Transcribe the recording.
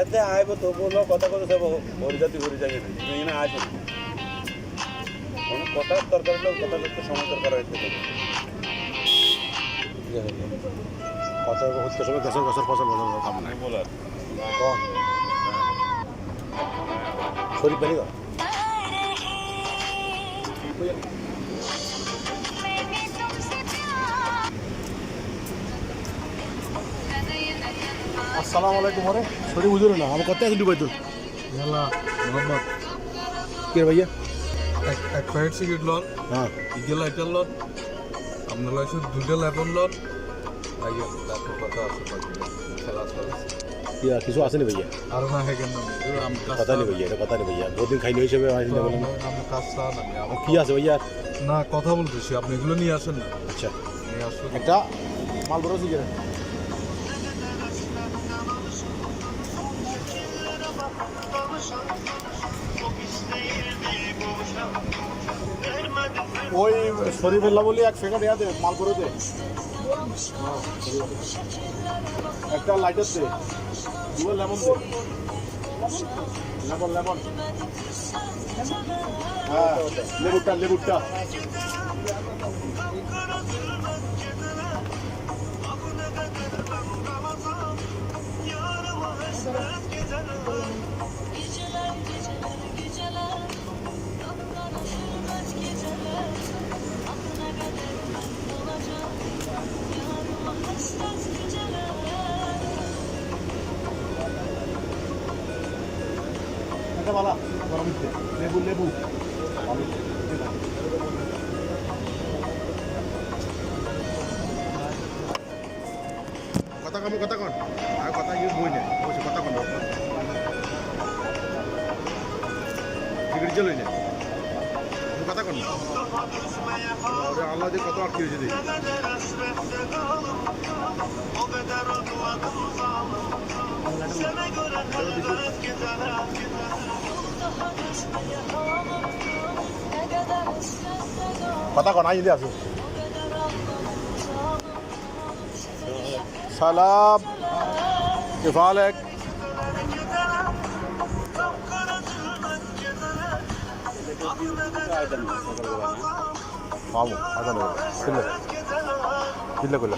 এতে আইব তো বললো কথা কথা সব হরিজাতি হরিজাতি না আসে কোনো কথার দরকার হলেও কথা করতে সময় দরকার হয়েছে কথা হচ্ছে সবাই গাছের গাছের ফসল ফসল কাম নাই বলার কম শরীর বাড়ি গো আসসালামু আলাইকুম আরে শরীর বুঝুন না আমার কথা আছে ডুবাই তো ইয়াল্লা মোহাম্মদ কে ভাইয়া এক প্যাকেট সিগারেট লন হ্যাঁ ইগেল আইটার লন আপনার লাগছে দুইটা ল্যাপন লন ভাইয়া তারপর কথা আছে খেলা চলে ইয়া কিছু আছে নি ভাইয়া আর না হ্যাঁ কেন আমি কথা নেই ভাইয়া এটা কথা নেই ভাইয়া বহুদিন খাইনি হিসেবে বলেন আমার কাজ চান আমি আমার কি আছে ভাইয়া না কথা বলতেছি আপনি এগুলো নিয়ে আসেন না আচ্ছা নিয়ে আসুন একটা মাল বড় সিগারেট ওই শরীফুল্লাহ বলি এক সেকেন্ড ইয়াতে মাল করে দে একটা লাইটার দে দুটো লেমন দে লেমন লেমন হ্যাঁ লেবুটা লেবুটা এটা বালা গরম দিতে লেবু লেবু কথা কম কথা কন আর কথা ইয়ে বই না অবশ্যই কথা কন টিকিট চলই না কথা কন আল্লাহ দিয়ে কত আটকে হয়েছে দেখি কথা কন আই আসো সালাম كيف حالك؟ مامو هذا كله كله